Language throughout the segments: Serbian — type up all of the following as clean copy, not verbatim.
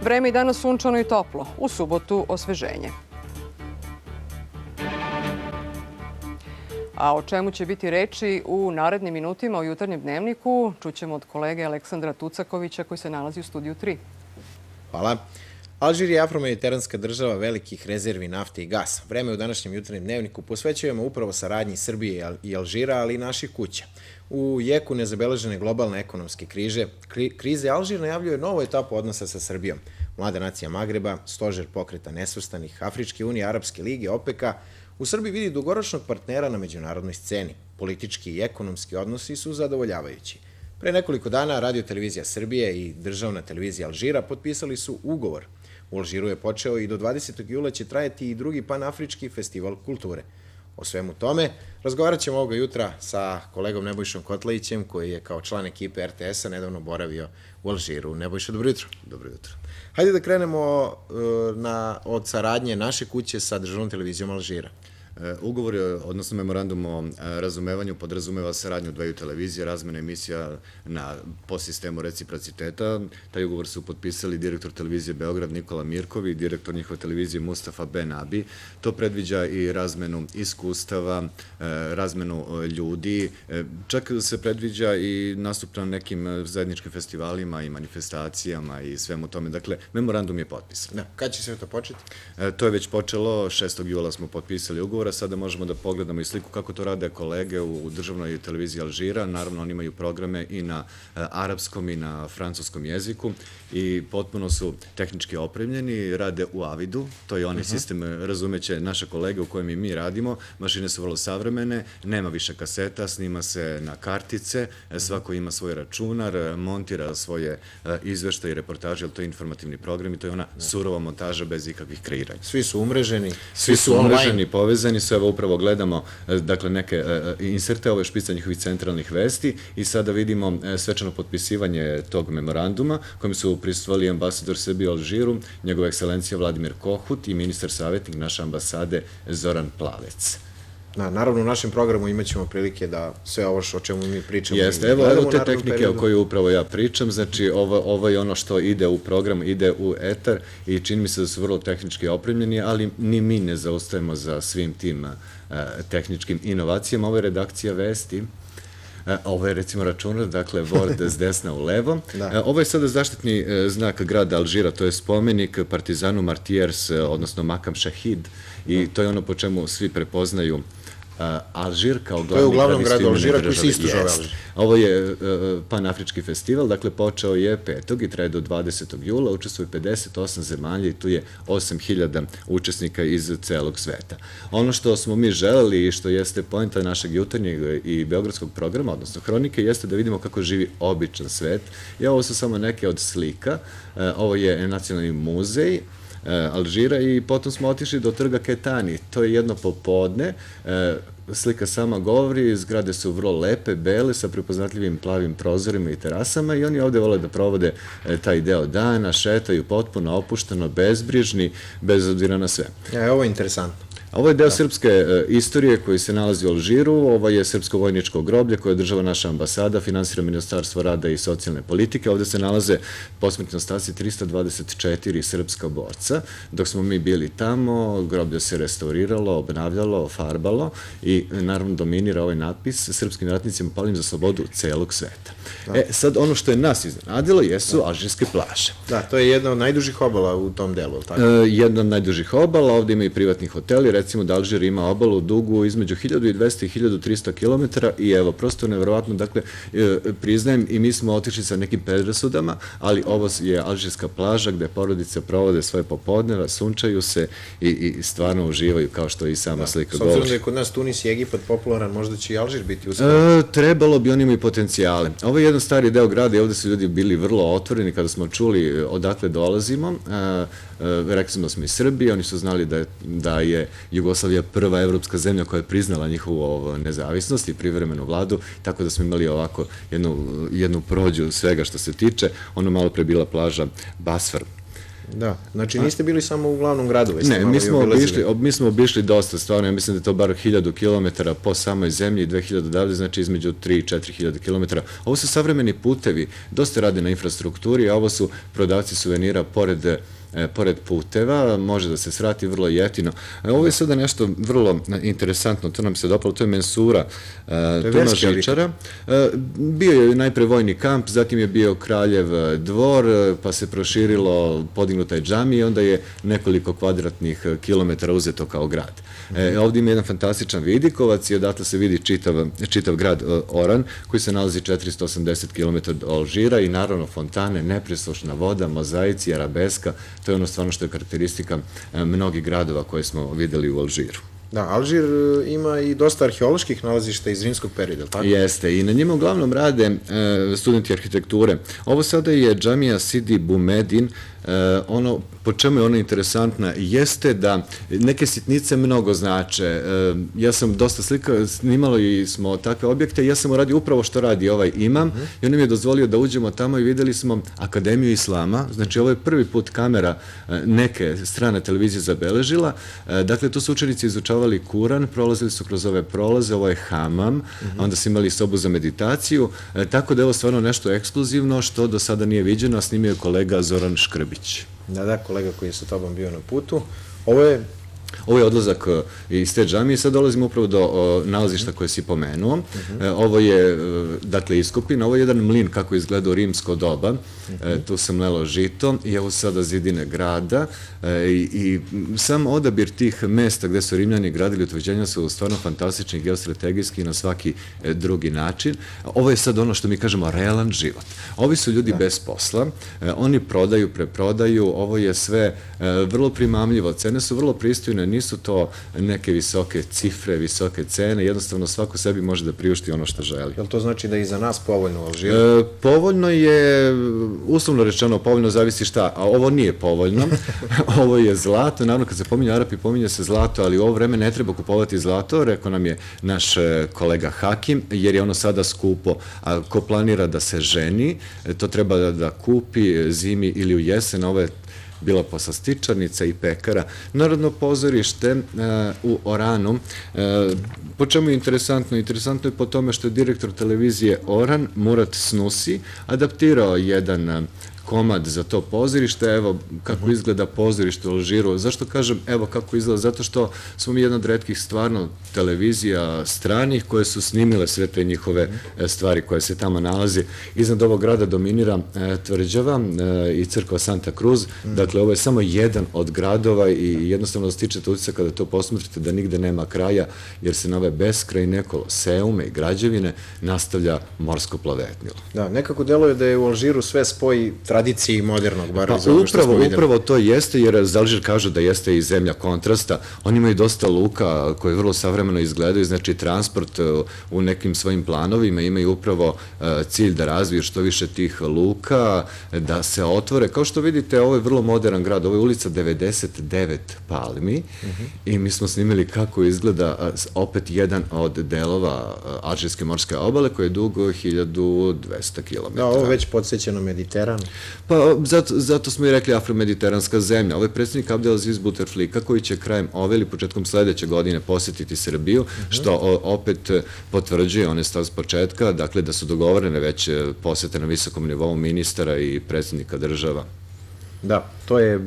Vreme je danas sunčano i toplo. U subotu osveženje. A o čemu će biti reči u narednim minutima u jutarnjem dnevniku čućemo od kolege Aleksandra Tucakovića koji se nalazi u studiju 3. Hvala. Alžir je afromediteranska država velikih rezervi nafte i gasa. Vreme u današnjem jutarnjem dnevniku posvećujemo upravo saradnji Srbije i Alžira, ali i naših kuća. U jeku nezabeležene globalne ekonomske krize Alžir najavljuje novu etapu odnosa sa Srbijom. Mlada nacija Magreba, stožer pokreta nesvrstanih, Afričke unije, Arapske lige, OPEC-a, u Srbiji vidi dugoročnog partnera na međunarodnoj sceni. Politički i ekonomski odnosi su zadovoljavajući. Pre nekoliko dana Radio televizija Srbije i Državna televizija Alžira potpisali su ugovor. U Alžiru je počeo i do 20. jula će trajati i drugi panafrički festival kulture. O svemu tome razgovarat ćemo ovoga jutra sa kolegom Nebojšom Kotlajićem, koji je kao član ekipe RTS-a nedavno boravio u Alžiru. Nebojša, dobro jutro. Dobro jutro. Hajde da krenemo od saradnje naše kuće sa Državnom televizijom Alžira. Ugovor, odnosno memorandum o razumevanju, podrazumeva saradnju dveju televizija, razmena emisija po sistemu reciprociteta. Taj ugovor su potpisali direktor televizije Beograd Nikola Mirkov i direktor njihove televizije Mustafa Ben Abi. To predviđa i razmenu iskustava, razmenu ljudi. Čak se predviđa i nastup na nekim zajedničkim festivalima i manifestacijama i svemu tome. Dakle, memorandum je potpisan. Kad će sve to početi? To je već počelo, 6. jula smo potpisali ugovor. Sada možemo da pogledamo i sliku kako to rade kolege u Državnoj televiziji Alžira. Naravno, oni imaju programe i na arapskom i na francuskom jeziku i potpuno su tehnički opremljeni, rade u Avidu, to je onaj sistem, razumeće naše kolege u kojem i mi radimo. Mašine su vrlo savremene, nema više kaseta, snima se na kartice, svako ima svoj računar, montira svoje izveštaje i reportaže, ali to je informativni program i to je ona surova montaža bez ikakvih kreiranja. Svi su umreženi, svi su umreženi, povezani su, evo upravo gledamo dakle neke inserte, ovo je špica njihovih centralnih vesti i sada vidimo svečano potpisivanje tog memoranduma kojim su prisustvovali ambasador Srbije u Alžiru, njegova ekscelencija Vladimir Kohut i ministar savjetnik naše ambasade Zoran Plavec. Naravno, u našem programu imat ćemo prilike da sve ovo o čemu mi pričamo. Jeste, evo te tehnike o kojoj upravo ja pričam, znači ovo je ono što ide u program, ide u etar i čini mi se da su vrlo tehnički opremljeni, ali ni mi ne zaostajemo za svim tim tehničkim inovacijama. Ovo je redakcija vesti. Ovo je recimo računar, dakle Word s desna u levo. Ovo je sada zaštitni znak grada Alžira, to je spomenik Partizanu Martiers, odnosno Makam Šahid, i to je ono po čemu svi prepoznaju Alžir kao glavni grad Alžira koji se isto zove Alžir. Ovo je panafrički festival, dakle počeo je 5. i traje do 20. jula, učestvuje 58 zemalja i tu je 8.000 učesnika iz celog sveta. Ono što smo mi želeli i što jeste poenta našeg jutarnjeg i beogradskog programa, odnosno hronike, jeste da vidimo kako živi običan svet. I ovo su samo neke od slika. Ovo je Nacionalni muzej Alžira i potom smo otišli do trga Ketani. To je jedno popodne. Slika sama govori, zgrade su vrlo lepe, bele, sa prepoznatljivim plavim prozorima i terasama i oni ovde vole da provode taj deo dana, šetaju potpuno opušteno, bezbrižni, bez obzira na sve. Ovo je interesantno. Ovo je deo srpske istorije koji se nalazi u Alžiru, ovo je srpsko vojničko groblje koje održava naša ambasada, finansira Ministarstvo rada i socijalne politike. Ovde se nalaze posmrtni ostaci 324 srpska borca. Dok smo mi bili tamo, groblje se restauriralo, obnavljalo, farbalo i naravno dominira ovaj natpis srpskim ratnicima palim za slobodu celog sveta. Sad ono što je nas iznenadilo jesu alžirske plaže. Da, to je jedna od najdužih obala u tom delu, tako? Jedna od najdužih obala, ovde ima i privatni hoteli, recimo da Alžir ima obalu dugu između 1200 i 1300 km i evo, prosto nevjerovatno, dakle, priznajem i mi smo otišli sa nekim predrasudama, ali ovo je alžirska plaža gde porodice provode svoje popodneva, sunčaju se i stvarno uživaju kao što i sama slika govori. S obzirom da je kod nas Tunis i Egipat popularan, možda će i Alžir biti uskoro? Trebalo bi, oni imaju potencijale. Ovo je jedan stari deo grada i ovde su ljudi bili vrlo otvoreni kada smo čuli odakle dolazimo. Rekli smo da smo iz Srbije, oni su znali da je Jugoslavija prva evropska zemlja koja je priznala njihovu nezavisnost i privremenu vladu, tako da smo imali ovako jednu prođu svega što se tiče. Ono malo pre bila plaža Basfar. Da, znači niste bili samo u glavnom gradu, već Ne, mi smo obišli dosta, stvarno, ja mislim da je to bar 1000 kilometara po samoj zemlji i 2000 odavde, znači između 3 i 4000 kilometara. Ovo su savremeni putevi, dosta rade na infrastrukturi, a ovo su prodavci suvenira pored puteva, može da se svrati vrlo jeftino. Ovo je sada nešto vrlo interesantno, to nam se dopalo, to je mensura Toma Žičara. Bio je najpre vojni kamp, zatim je bio Kraljev dvor, pa se proširilo, podignuta je džamija i onda je nekoliko kvadratnih kilometara uzeto kao grad. Ovdje ima jedan fantastičan vidikovac i odatle se vidi čitav grad Oran, koji se nalazi 480 km od Alžira i naravno fontane, nepresušna voda, mozaici, arabeska. To je ono stvarno što je karakteristika mnogih gradova koje smo videli u Alžiru. Da, Alžir ima i dosta arheoloških nalazišta iz rimskog perioda, tako? Jeste, i na njima uglavnom rade studenti arhitekture. Ovo sada je džamija Sidi Bumedin. Ono po čemu je ona interesantna jeste da neke sitnice mnogo znače. Ja sam dosta snimalo i smo takve objekte, ja sam uradio upravo što radi ovaj imam i on nam je dozvolio da uđemo tamo i videli smo Akademiju Islama. Znači, ovo je prvi put kamera neke strane televizije zabeležila. Dakle, tu su učenici izučavali Kuran, prolazili su kroz ove prolaze, ovo je hamam, onda su imali sobu za meditaciju, tako da je ovo stvarno nešto ekskluzivno što do sada nije viđeno, a snimio je kolega Zoran Škrbić. Da, kolega koji je sa tobom bio na putu. Ovo je odlazak iz te džamije i sad dolazimo upravo do nalazišta koje si pomenuo. Ovo je, dakle, iskopina, ovo je jedan mlin kako izgleda u rimsko doba. Tu se mlelo žito i evo sada zidine grada i sam odabir tih mesta gde su Rimljani gradili utvrđenja su stvarno fantastični, geostrategijski i na svaki drugi način. Ovo je sad ono što mi kažemo realan život. Ovi su ljudi bez posla, oni prodaju, preprodaju, ovo je sve vrlo primamljivo, cene su vrlo pristojne, nisu to neke visoke cifre, visoke cene, jednostavno svako sebi može da priušti ono što želi. Jel to znači da je i za nas povoljno u Alžiru? Povoljno je, uslovno rečeno, povoljno zavisi šta, a ovo nije povoljno, ovo je zlato, naravno kad se pominje Arapi, pominje se zlato, ali u ovo vreme ne treba kupovati zlato, rekao nam je naš kolega Hakim, jer je ono sada skupo, a ko planira da se ženi, to treba da kupi zimi ili u jesen, ovo je bila poslastičarnica i pekara. Narodno pozorište u Oranu, po čemu je interesantno? Interesantno je po tome što je direktor televizije Oran, Murat Snusi, adaptirao jedan komad za to pozorište, evo kako izgleda pozorište u Alžiru. Zašto kažem evo kako izgleda? Zato što smo mi jedna od retkih stvarno televizija stranih koje su snimile sve te njihove stvari koje se tamo nalazi. Iznad ovog grada dominira tvrđava i crkva Santa Cruz, dakle ovo je samo jedan od gradova i jednostavno stičete utisak kada to posmatrate da nigde nema kraja, jer se na ove beskrajne koloseume i građevine nastavlja morsko plavetnilo. Da, nekako deluje da je u Alžiru sve spoj tradiciji i modernog, bar iz ovoga što smo videli. Upravo to jeste, jer Alžir kaže da jeste i zemlja kontrasta. Oni imaju dosta luka koje vrlo savremeno izgledaju, znači transport u nekim svojim planovima imaju upravo cilj da razviju što više tih luka, da se otvore. Kao što vidite, ovo je vrlo modern grad, ovo je ulica 99 palmi i mi smo snimili kako izgleda opet jedan od delova Alžirske morske obale koji je dugo 1200 km. Da, ovo već podsjeća na Mediteran. Pa, zato smo i rekli afromediteranska zemlja. Ovo je predsjednik Abdelaziz Bouteflika koji će krajem ove ili početkom sledeće godine posetiti Srbiju, što opet potvrđuje one stav s početka, dakle da su dogovorene već posete na visokom nivou ministara i predsjednika država. Da, to je,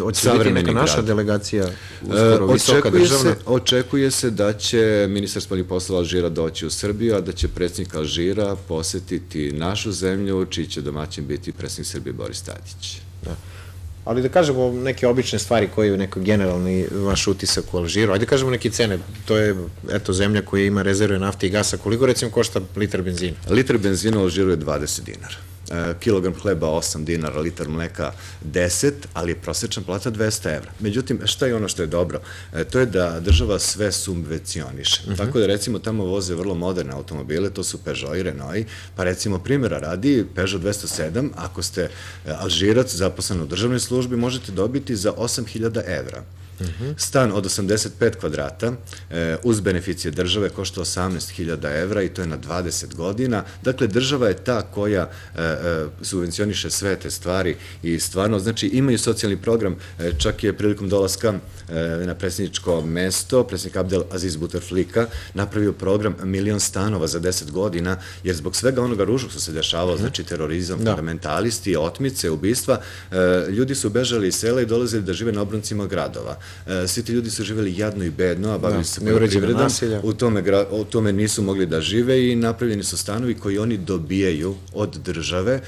hoće biti neka naša delegacija, uskoro visoka državna. Očekuje se da će ministar spoljnih poslova Alžira doći u Srbiju, a da će predsjednik Alžira posetiti našu zemlju, čiji će domaćin biti predsjednik Srbije Boris Tadić. Da. Ali da kažemo neke obične stvari koji je neko generalni vaš utisak u Alžiru. Ajde da kažemo neke cene. To je, eto, zemlja koja ima rezerve nafte i gasa. Koliko, recimo, košta litar benzina? Litar benzina u Alžiru je 20 dinara. Kilogram hleba 8 dinara, litar mleka 10, ali je prosječna plata 200 evra. Međutim, šta je ono što je dobro? To je da država sve subvencioniše. Tako da, recimo, tamo voze vrlo moderne automobile, to su Peugeot i Renault, pa recimo, primjera radi, Peugeot 207, ako ste Alžirac zaposlen u državnoj službi, možete dobiti za 8.000 evra. Stan od 85 kvadrata uz beneficije države košta 18.000 evra i to je na 20 godina. Dakle, država je ta koja subvencioniše sve te stvari i stvarno, znači, imaju socijalni program, čak je prilikom dolaska na predsjedničko mesto, predsjednik Abdel Aziz Bouteflika napravio program 1.000.000 stanova za 10 godina, jer zbog svega onoga ružnog što se dešavalo, znači terorizam, fundamentalisti, otmice, ubistva, ljudi su bežali iz sela i dolazili da žive na obroncima gradova. Svi ti ljudi su živjeli jadno i bedno, a bavili se poljoprivredom, u tome nisu mogli da žive i napravljeni su stanovi koji oni dobijaju od države,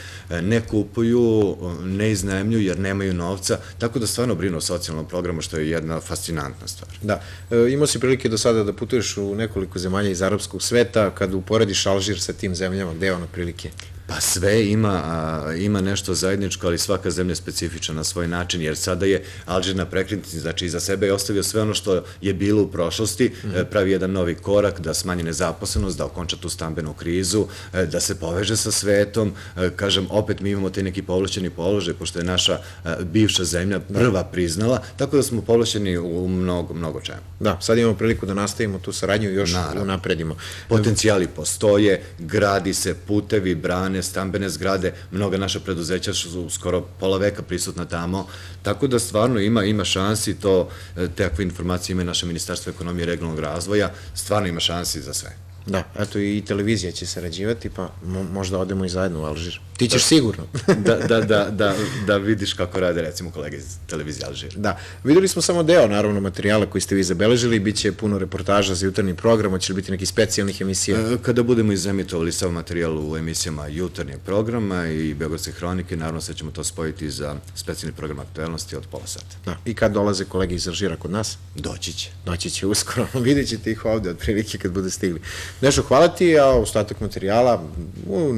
ne kupuju, ne iznajmljuju jer nemaju novca, tako da stvarno brinu o socijalnom programu, što je jedna fascinantna stvar. Da, imao si prilike do sada da putuješ u nekoliko zemalja iz arapskog sveta, kad uporediš Alžir sa tim zemljama, gde je ono prilike? Pa sve ima nešto zajedničko, ali svaka zemlja je specifična na svoj način, jer sada je Alžir na prekretnici, znači iza sebe je ostavio sve ono što je bilo u prošlosti, pravi jedan novi korak da smanji nezaposlenost, da okonča tu stambenu krizu, da se poveže sa svetom. Kažem, opet mi imamo taj neki povlašćeni položaj, pošto je naša bivša zemlja prva priznala, tako da smo povlašćeni u mnogo čemu. Da, sad imamo priliku da nastavimo tu saradnju i još unapredimo. Potencijali postoje, gradi se putevi, brane, stambene zgrade, mnoga naša preduzeća su skoro pola veka prisutna tamo, tako da stvarno ima šansi, takve informacije ima naše Ministarstvo ekonomije i regionalnog razvoja, stvarno ima šansi za sve. Da, eto i televizija će sarađivati, pa možda odemo i zajedno u Alžir. Ti ćeš sigurno. Da vidiš kako rade, recimo, kolege iz televizije Alžir. Da, videli smo samo deo, naravno, materijala koji ste vi zabeležili, bit će puno reportaža za jutarnji program, hoće li biti nekih specijalnih emisija? Kada budemo izemitovali sav materijal u emisijama jutarnjeg programa i Beogradske hronike, naravno sve ćemo to spojiti za specijalni program aktuelnosti od pola sata. Da, i kad dolaze kolege iz Alžira kod nas? Doći će uskoro, vidjet ćete ih ovde otprilike kad bude stigli. Nešo, hvala ti, a ostatak materijala u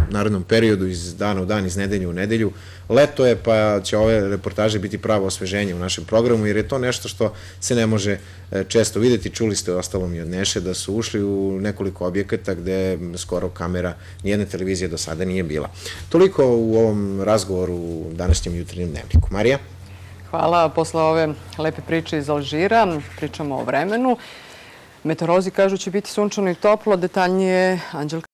narednom periodu iz dana u dan, iz nedelje u nedelju. Leto je, pa će ove reportaže biti pravo osveženje u našem programu, jer je to nešto što se ne može često videti. Čuli ste ostalom i od Neše da su ušli u nekoliko objekata gde skoro kamera nijedne televizije do sada nije bila. Toliko u ovom razgovoru u današnjem jutarnjem dnevniku. Marija? Hvala. Posle ove lepe priče iz Alžira pričamo o vremenu. Meteorolozi kažu će biti sunčano i toplo, detaljnije Anđelka